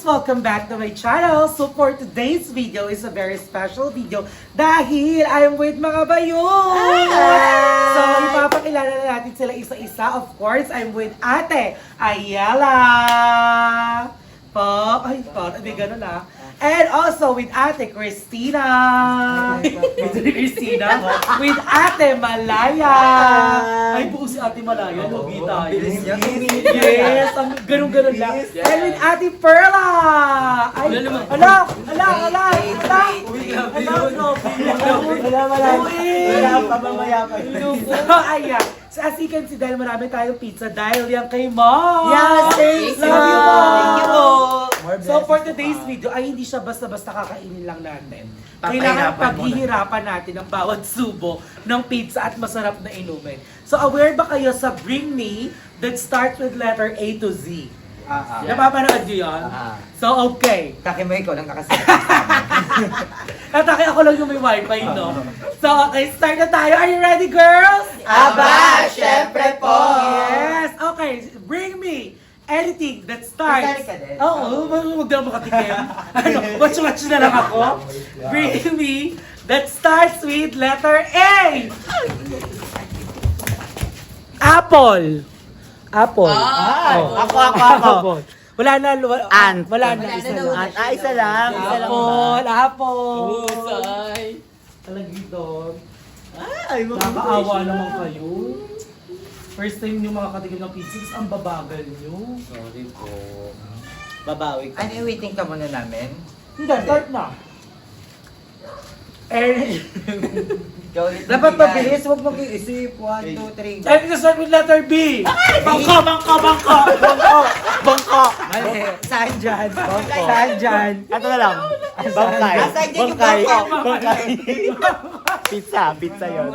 Welcome back to my channel. So for today's video is a very special video dahil I'm with mga bayon. So ipapakilala na natin sila isa-isa. Of course, I'm with Ate Ayala. Ay, may ganun ah. And also with Ate Christina. With Christina. With Ate Malaya. Ay, buo si Ate Malaya. Lugi tayo. Yes, ganun-ganun lang. And with Ate Perla. Ay, ala. Ayan. So as you can see, dahil marami tayong pizza, dahil yan kay Mom. Yes, thank you. Love you, Mom. Thank you po. So for today's video, ay hindi siya basta-basta kakainin lang natin. Kailangan paghihirapan natin ang bawat subo ng pizza at masarap na inumin. So aware ba kayo sa Bring Me that starts with letter A to Z? Napapanood nyo yun? So okay. Kakimay ko lang kakasabi. Natake ako lang yung may wifi, no? So okay, start na tayo. Are you ready, girls? Aba, syempre po. Yes! Okay, bring me anything that starts... Kasali ka din? Oo, huwag na makatikim. Watch na lang ako. Bring me that starts with letter A! Apple! Apple. Ako. Wala na. Ant. Wala na. Isa lang. Isa lang. Apple. Husay. Talagidon. Ay, Nakakaawa naman kayo. First time yung mga katikim ng pizza, ang babagal nyo. Sorry po. Babawi ka. Ano yung waiting ka muna namin? Hindi, start na. Dapat mabilis, huwag mag-iisip. 1, 2, 3, go. And start with letter B. Bangka. Mali. Saan dyan? Saan dyan? Ito na lang. Bangkay. Nasaan dyan yung bangko? Pizza yun.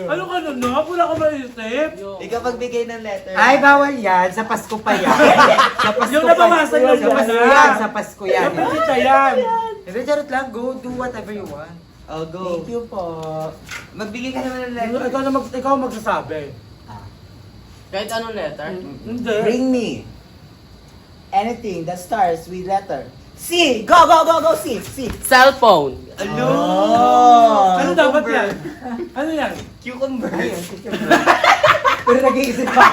Ano ka na na? Wala ka maisip. Ikaw magbigay ng letter. Ay, bawal yan. Sa Pasko pa yan. Sa Pasko Yung nababasa pa yung yan. yan. Sa Pasko yan. Dapat kita yan. Hindi, charot lang. Go, do whatever you want. Oh, go. Thank you po. Magbigay ka naman ng letter. Ikaw magsasabi. Kahit anong letter? Hindi. Bring me anything that starts with letter C. Go, C. Cellphone. Ano dapat yan? Ano yan? Cucumber. Pero nag-iisip pa.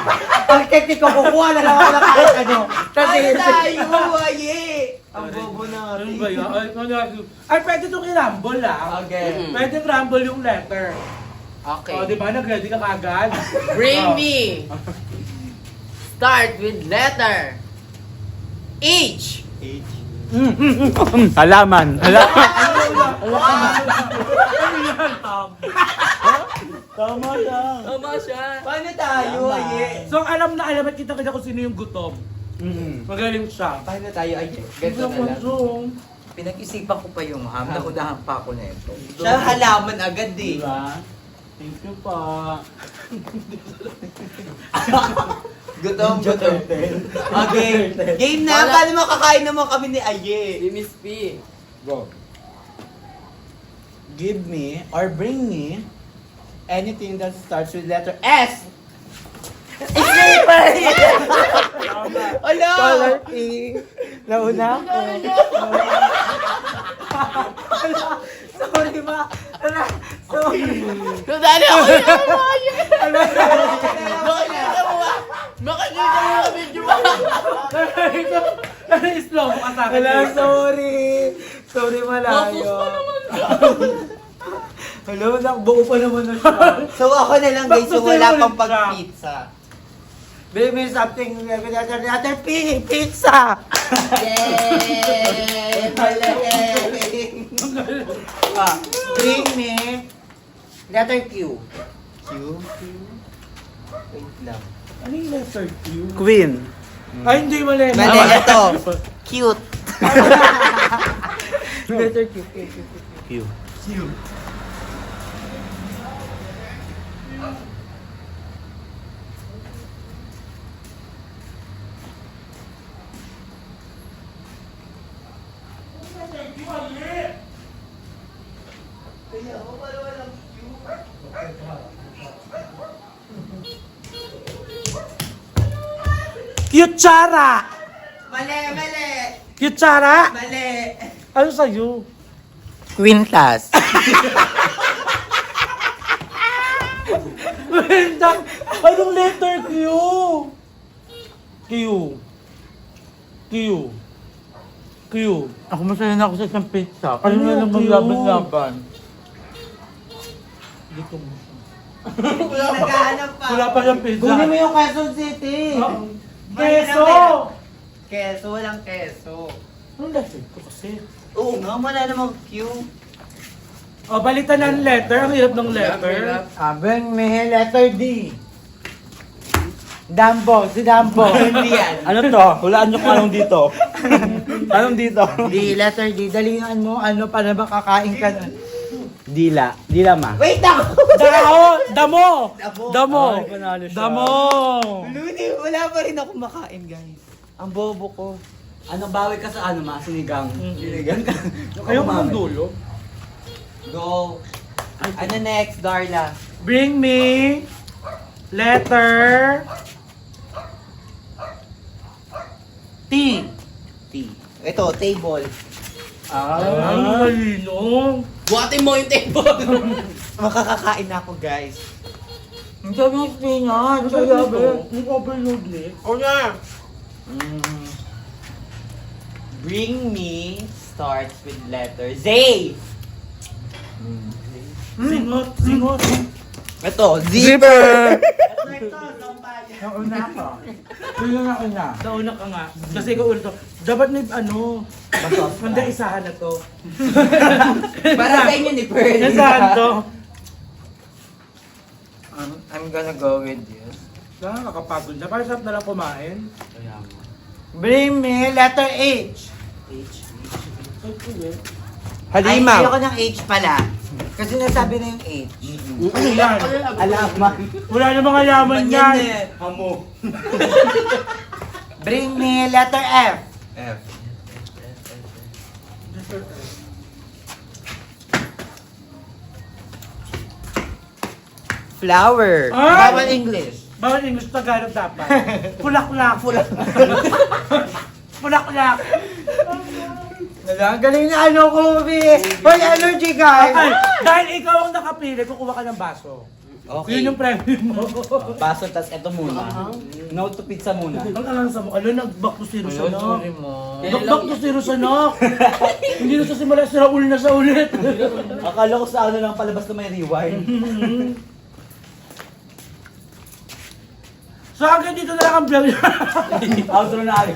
Ang technique ko, kukuha na lang ako ng kahit ano. Kasi Ay, tayo, aye. ang bobo na Ano ba yan? Ay, pwede itong i-rumble ah. Okay. Pwede rumble yung letter. Okay. O, di ba? Nag-ready ka kagad? Bring me. Start with letter H. Halaman. Ano yan? Tama lang. Tama siya. Paano tayo, aye? So, alam na alam at kita-kita kung sino yung gutom. Magaling siya. Paano tayo, aye? Ganito na lang. Zoom. Pinag-isipan ko pa yung ham. Nakudahan pa ako na ito. Siya halaman agad eh. Diba? Thank you pa. Gutom. Okay. Game na. Paano makakain naman kami ni Aye? Si Miss P. Go. Give me or bring me anything that starts with letter S. Ala! Color P. Nauna ako. Sorry ma. Nadali ako yun. Makikita mo ba? Makikita mo yung video mo. Ano yung slow mo ka sa akin? Sorry. Sorry, malayo. Hello, buo pa naman na siya. So ako na lang guys, yung wala pang pag-pizza. Bring me something with letter P. Pizza. Yay! Bring me letter Q. Q? Wait lang. Ano yung letter Q? Queen. Ay, hindi mali. Mali, ito. Cute. Letter Q. Q. Kutsara! Mali! Kutsara! Mali. Ano sa'yo? Quintas. Brenda! Anong letter Q? Q. Q. Q. Ako masaya na ako sa isang pizza. Kasi Ano nga yung lang cute? maglaban-laban. Dito mo. Naghahanap pa. Wala pa yung pizza. Kunin mo yung Quezon City. Keso! Keso, walang keso. Anong letter ko kasi? Oo nga, wala namang Q. O, balitan ng letter. Ang hirap ng letter. Abeng may letter D. Dambo, si Dambo. Hindi yan. Ano to? Hulaan nyo kung anong dito. Anong dito? D, letter D. Dalingan mo, ano pa na ba kakain ka na? Dila. Dila ma. Wait ako! Damo! Damo! Ay, panalo siya. Damo! Luni, wala pa rin ako makain, guys. Ang bobo ko. Ano, bawi ka sa ano ma? Sinigang. Sinigang ka. Ayaw ko ng dulo. Go. Ano next, Darla? Bring me letter T. T. Ito, table. Ang galinong. Buhatin mo yung table. Makakakain na ako, guys. Ang sabi ng spinach. Ang sabi, yung overload ni. O nga. Bring me starts with letter Z. Singot, singot. Ito, Zipper! Yung una ko. Yung una. Sa una ka nga. Kasi ikaw ulit to. Dapat may ano. Hindi, isahan na to. Para sa inyo ni Pearl. Isahan to. I'm gonna go with this. Nakakapagod na. Parang sarap na lang kumain. Bring me letter H. Ay, Halimaw. ayoko ng H pala. Kasi nasabi na yung H. Ano yan? Alaman. Wala namang yaman yan. Hamo. Bring me letter F. F. Flower. Ah! Bawal English. Bawal English, Tagalog dapat. Pulaklak. Pulaklak. Ang galing na ano ko, for allergy guys. Ay, dahil ikaw ang nakapili, kukuha ka ng baso. Okay. Yun yung premium mo. Baso, tas ito muna. No to pizza muna. Ang alang sa mo, nag-back to zero siya na. mo. Nag-back to zero siya na. Hindi na sa simula, sira uli na sa ulit. Akala ko sa ano lang palabas na may rewind. So hanggang dito na lang ang vlog. Outro na agad.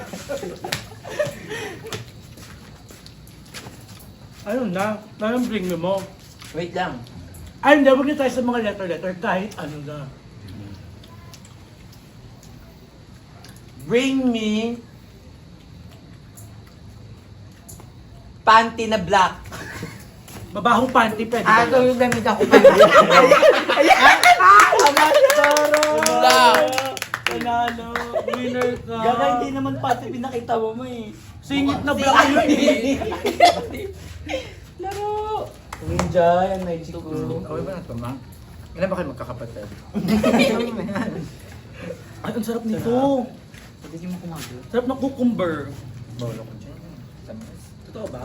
Ayun na, parang bring me mo. Wait lang. Ay, hindi, huwag niyo tayo sa mga letter-letter kahit ano na. Bring me panty na black. Babahong panty, pwede ba? Ito yung damit ako. Panalo, winner ka. Gaga, hindi naman pati pinakita mo eh. Singit na black yun eh. Laro! Ninja, yan magic ko. Okay ba na ito, ma? Ilan ba kayo magkakapatid? Ay, ang sarap nito. Pwede mo kumagal. Sarap ng cucumber. Bawalo ko dyan. Totoo ba?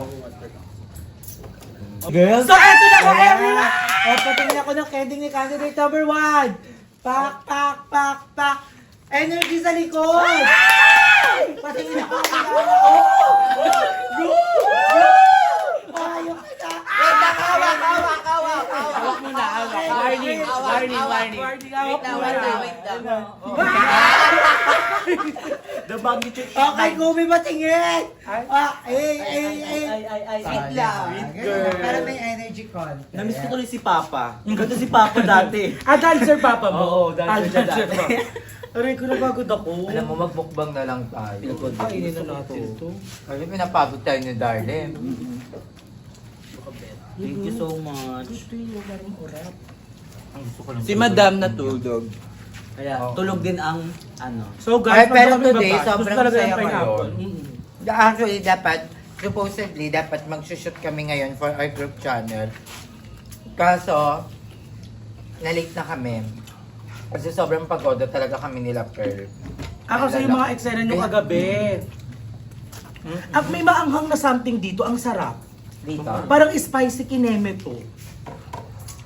Girls? So, eto na ka, everyone! O, patingin ako ng kending ni candidate number 1. Pak, pak, pak, pak. Energy sa likod! Patingin ako ng Ayok ka na! Hawak muna, hawak. Warning, warning, warning. Wait lang, wait lang, wait lang. The magnitude. Okay, Gumi, patingin! Ay. Sweet lang. Para may energy con. Namiss ko tuloy si Papa. Ganda si Papa dati. Dahil sir papa mo? Oo, dahil sir sir dati. papa. Aray ko, napagod ako. Alam mo, magmukbang na lang tayo. Kainin na natin ito. Kasi pinapagod tayo ni Darlene. Thank you so much. Gusto yung larong orap. Ang gusto ko lang. Si Madam natulog. Kaya tulog din ang ano. So guys, Ay, pero magkakami today, babas. Gusto sobrang talaga saya yung ko pineapple. Actually, supposedly, dapat magsushoot kami ngayon for our group channel. Kaso, na-late na kami. Kasi sobrang pagoda talaga kami nila, Pearl. Ako sa yung mga eksena nyo kagabi. May maanghang na something dito, ang sarap. Dito. Parang spicy kineme to.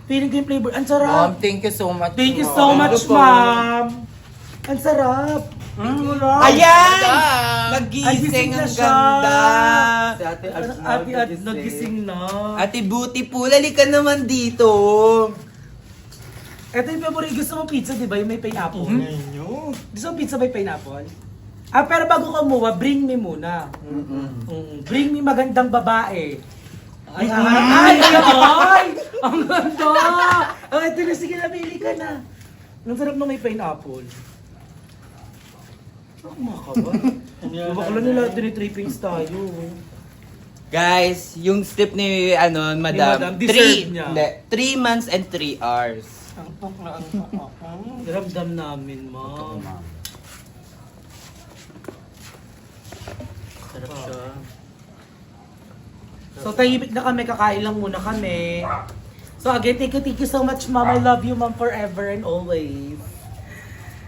Feeling ko yung flavor, ang Mom, sarap. thank you so much. Thank you Mom. so much, ma'am. Ang sarap. Ayan! Nagising Nagising na ang siya. ganda! Si Ate Arnald Ate at nagising na. Ate Beautiful, halika naman dito! Ito yung favorite. Gusto mo pizza, di ba? Yung may pineapple. Gusto mo pizza may pineapple? Pero bago ka umuha, bring me muna. Bring me magandang babae. Ay! Ang ganda! Ito na, sige na, pili ka na. Ang sarap na may pineapple. Ako makaba. Bakla nila, tinitrippings tayo. Guys, yung step ni Madam, Madam, deserve niya. 3 months and 3 hours. Ramdam namin, ma'am. Sarap siya. So, tahimik na kami, kakain lang muna kami. So again, thank you so much, ma'am. I love you, ma'am, forever and always.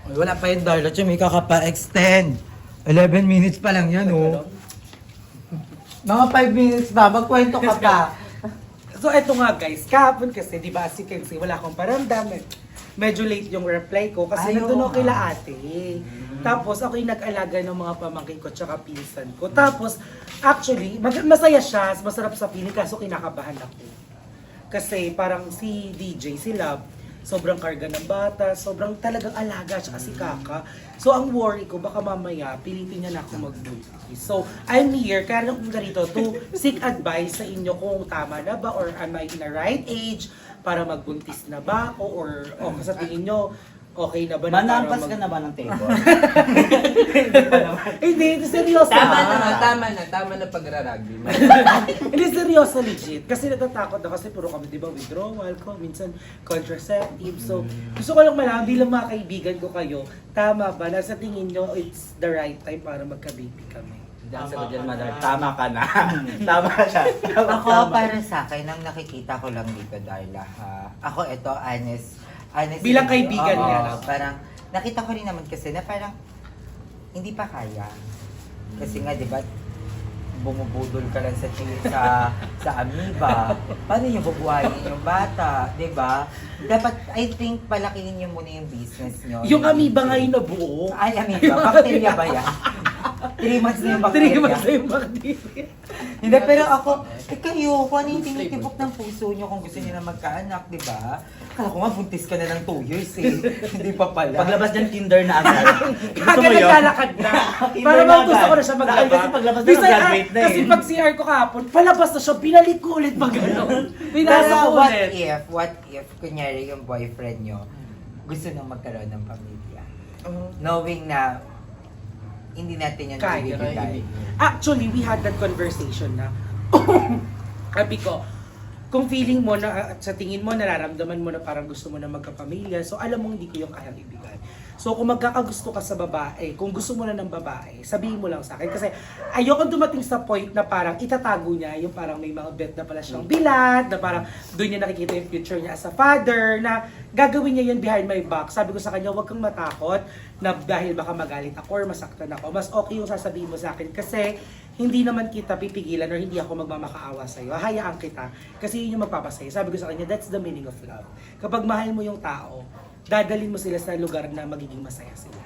Ay, wala pa yung Darla, may kakapa-extend. 11 minutes pa lang yan, oh. Mga 5 minutes pa, magkwento ka pa. So eto nga guys, kahapon kasi, di ba, as you can see, wala akong paramdam. Medyo late yung reply ko kasi Ay, nandun oo ako kila nga. ate. Tapos ako yung nag-alaga ng mga pamangkin ko tsaka pinsan ko. Tapos, actually, masaya siya, masarap sa piling, kaso kinakabahan ako. Kasi parang si DJ, si Love, sobrang karga ng bata, sobrang talagang alaga siya si Kaka. So ang worry ko, baka mamaya pilitin niya na ako magbuntis. So I'm here, kaya nung ganito, to seek advice sa inyo kung tama na ba or am I in the right age para magbuntis na ba ako or sa tingin nyo, okay na ba na Manampas para ka na ba ng table? Hindi, seryoso. Tama na pagraragbi. Hindi, seryoso, legit. Kasi natatakot na kasi puro kami, di ba, withdrawal ko, minsan contraceptive. So, gusto ko lang malaman, bilang mga kaibigan ko kayo, tama ba na sa tingin nyo, it's the right time para magka-baby kami? Diyan sa Diyan, Mother. Tama ka na. Tama siya. Ako, para sa akin, ang nakikita ko lang dito, Darla, ha? Ako, ito, honest. Bilang kaibigan Oo, niya. Parang, nakita ko rin naman kasi na parang, hindi pa kaya. Kasi nga, di ba, bumubudol ka lang sa amoeba. Paano niyo bubuhayin yung bata, di ba? Dapat, I think, palakihin niyo muna yung business niyo. Yung amoeba ngayon na buo. Ay, amoeba. Bacteria ba yan? 3 months na yung 3 bacteria. months na yung bacteria. Hindi, pero ako, kayo, kung ano yung tinitibok ng puso niyo kung gusto niyo na magkaanak, di ba? Kala ko nga, buntis ka na ng 2 years eh. Hindi pa pala. Paglabas niyan, Tinder na agad. Gusto Kagad mo yun? naglalakad na. Para Hindi bang na gusto agad. ko na siya Dahil maglaba. kasi paglabas na, Minsan, graduate na kasi eh. pag CR ko kahapon, palabas na siya, binalik ko ulit pag gano'n. Pinasa Pero ko ulit. what if, kunyari yung boyfriend nyo, gusto nang magkaroon ng pamilya. Knowing na, hindi natin yan Kaya. ibibigay. Actually, we had that conversation na. Sabi ko, kung feeling mo na, at sa tingin mo, nararamdaman mo na parang gusto mo na magkapamilya, so alam mo hindi ko yung kayang ibigay. So kung magkakagusto ka sa babae, kung gusto mo na ng babae, sabihin mo lang sa akin. Kasi ayoko dumating sa point na parang itatago niya, yung parang may mga bet na pala siyang bilat, na parang doon niya nakikita yung future niya as a father, na gagawin niya yun behind my back. Sabi ko sa kanya, huwag kang matakot na dahil baka magalit ako or masaktan ako. Mas okay yung sasabihin mo sa akin kasi hindi naman kita pipigilan or hindi ako magmamakaawa sa'yo. Hayaan kita kasi yun yung magpapasaya. Sabi ko sa kanya, that's the meaning of love. Kapag mahal mo yung tao, dadalhin mo sila sa lugar na magiging masaya sila.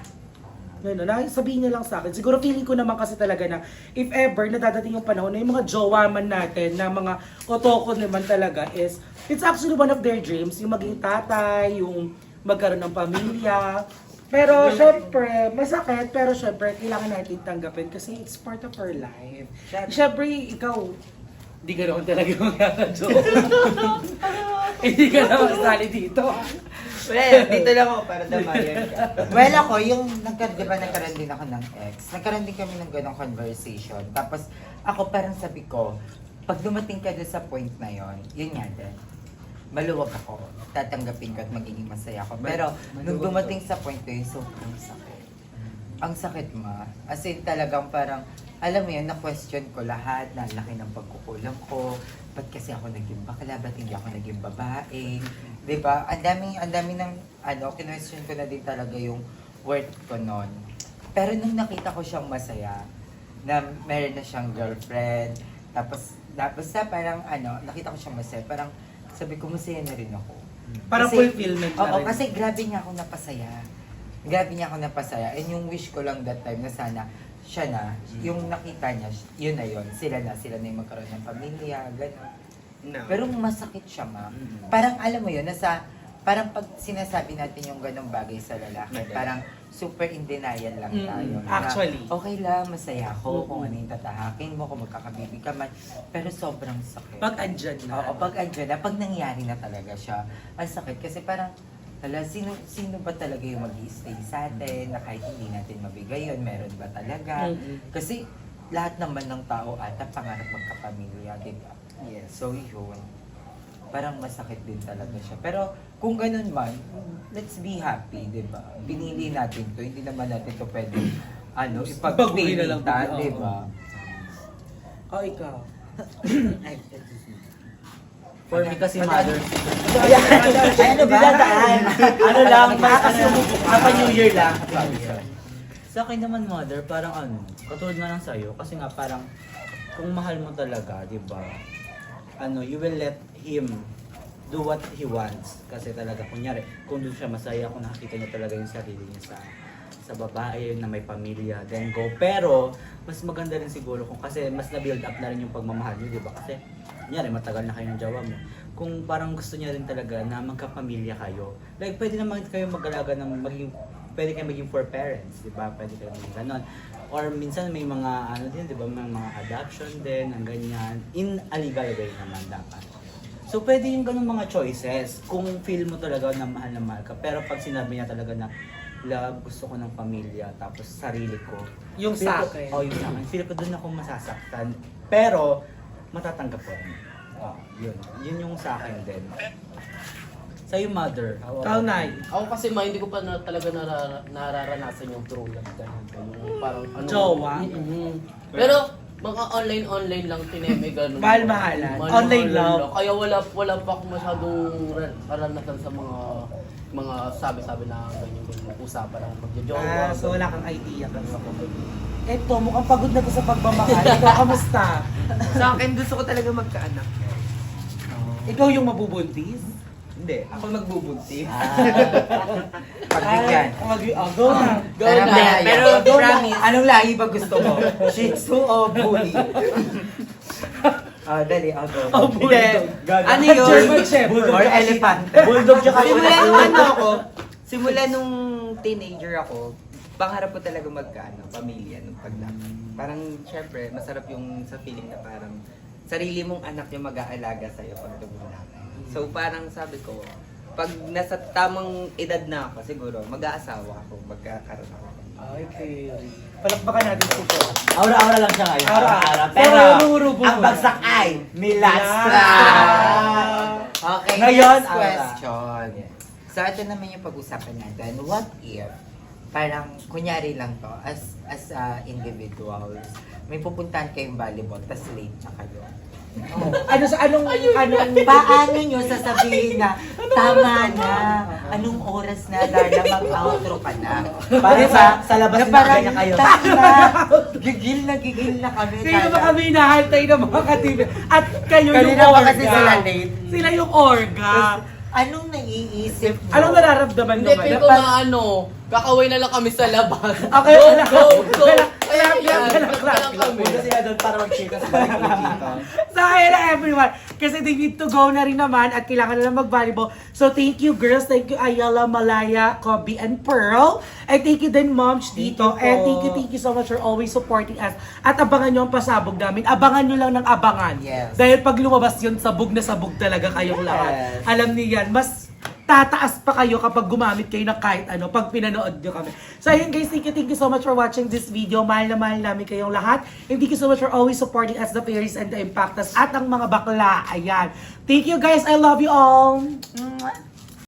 Yun, sabihin niya lang sa akin. Siguro feeling ko naman kasi talaga na if ever nadadating yung panahon na yung mga jowa man natin, na mga otoko naman talaga is, it's actually one of their dreams, yung maging tatay, yung magkaroon ng pamilya. Pero syempre, masakit, pero syempre, kailangan natin tanggapin kasi it's part of our life. Syempre, ikaw, hindi ka naman talaga mag-joke. Hindi ka naman sali dito. Well, dito lang ako para damayan ka. Well, ako, yung di ba nagkaroon din ako ng ex, nagkaroon din kami ng ganong conversation. Tapos, ako parang sabi ko, pag dumating ka doon sa point na yon, yun nga din. Maluwag ako, tatanggapin ko at magiging masaya ako. Pero, nung dumating sa point na yun, sobrang sakit. Ang sakit ma. As in, talagang parang, alam mo yun, na-question ko lahat, na laki ng pagkukulang ko. Ba't kasi ako naging bakla? Ba't hindi ako naging babae? Diba? Ang dami ng, kinwestiyon ko na din talaga yung worth ko nun. Pero nung nakita ko siyang masaya, na meron na siyang girlfriend. Tapos na parang nakita ko siya masaya. Parang sabi ko, masaya na rin ako. Parang fulfillment na Oo, rin. kasi grabe niya ako napasaya. Grabe niya ako napasaya. And yung wish ko lang that time na sana siya na, yung nakita niya, yun na yun. Sila na yung magkaroon ng pamilya, gano'n. No. Pero masakit siya, ma'am. Parang alam mo yun, parang pag sinasabi natin yung ganong bagay sa lalaki, parang super in denial lang tayo. Na, Actually. okay lang, masaya ako kung ano yung tatahakin mo, kung magkakabibig ka man. Pero sobrang sakit. Pag andyan na. Oo, pag andyan na, pag nangyari na talaga siya, ang sakit. Kasi parang, sino ba talaga yung mag-i-stay sa atin na kahit hindi natin mabigay yun, meron ba talaga? Kasi lahat naman ng tao ata pangarap magkapamilya, di ba? Yes. So yun, parang masakit din talaga siya. Pero kung ganun man, let's be happy, di ba? Binili natin to, hindi naman natin to pwede, Baguhin na lang. ipag-paymentan, Oo. di ba? Oh, ikaw. For me kasi mother. Ay, ano ba? Ano lang, kasi New Year lang. Sa akin naman mother, parang katulad nga lang sa'yo, kasi nga parang kung mahal mo talaga, di ba? You will let him do what he wants. Kasi talaga, kunyari, kung doon siya masaya, kung nakikita niya talaga yung sarili niya sa babae na may pamilya, then go. Pero, mas maganda rin siguro kung kasi mas na-build up na rin yung pagmamahal niyo, di ba? Kasi, kunyari, matagal na kayo ng jowa mo. Kung parang gusto niya rin talaga na magkapamilya kayo, like, pwede naman kayo mag-alaga ng pwede kayo maging for parents, di ba? Pwede kayo maging ganon. Or minsan may mga din, di ba? May mga adoption din, ang ganyan. In a legal way naman dapat. So pwede yung ganung mga choices kung feel mo talaga na mahal ka. Pero pag sinabi niya talaga na love, gusto ko ng pamilya, tapos sarili ko. Yung feel sa ko- akin. Oh, yung sa akin. Feel ko doon ako masasaktan. Pero matatanggap ko. Yun. Yun yung sa akin din. Sa yung mother. Ikaw, Nay. Ako kasi hindi ko pa talaga nararanasan yung true love. Yung parang Jowa? Pero mga online lang tineme ganun. Mahal-mahalan. Online love. Kaya wala pa akong masyadong karanasan sa mga sabi-sabi na ganyan usapan ng magjojowa. So wala kang idea kasi ako. Eto, mukhang pagod na to sa pagmamahal. Ikaw, kamusta? Sa akin, gusto ko talaga magkaanak. Ikaw yung mabubuntis? Hindi, ako magbubuntis. Pagbigyan. Go na. Go Pero, na. pero Go na. promise, anong lahi ba gusto mo? Shih Tzu o Bully? Dali, go. Oh, bulldog. Ano yun? German Shepherd. Or elephant. Bulldog siya Simula nung teenager ako, pangarap ko talaga pamilya nung paglaki. Parang, syempre, masarap yung sa feeling na parang sarili mong anak yung mag-aalaga sa'yo pag lumaki. So parang sabi ko, pag nasa tamang edad na ako, siguro, mag-aasawa ako, magkakaroon ako. Okay. Palakpakan natin po. Aura-aura lang siya ngayon. Aura-aura. Pero, Pero, ang bagsak ay Milastra! Okay, Ngayon, next question. So, ito naman yung pag-usapan natin. What if, parang, kunyari lang to, as individuals, may pupuntahan kayong volleyball, tas late na kayo. Anong Paano nyo sasabihin na, tama na, anong oras na, Darla, mag-outro ka na? Para sa labas na na parang, kanya kayo. tama, gigil na kami. Sino ba Darla. kami hinahantay ng mga katibi? At kayo yung Kanina pa orga. kasi sila late. Sila yung orga. Anong naiisip mo? Anong nararamdaman Hindi, naman? feel ko na kakaway na lang kami sa labas. Okay, Go! Clap kami. sila doon para mag-cheer sa balik dito. So, ayun na everyone. Kasi they need to go na rin naman at kailangan na lang mag-volleyball. So, thank you girls. Thank you Ayala, Malaya, Kobe, and Pearl. And thank you din Moms dito. And thank you so much for always supporting us. At abangan nyo ang pasabog namin. Abangan nyo lang ng abangan. Yes. Dahil pag lumabas yun, sabog na sabog talaga kayong lahat. Alam niyo yan. Mas tataas pa kayo kapag gumamit kayo ng kahit ano pag pinanood nyo kami. So ayun guys, thank you so much for watching this video. Mahal na mahal namin kayong lahat. And thank you so much for always supporting us, the fairies and the impactors at ang mga bakla. Ayan. Thank you guys. I love you all.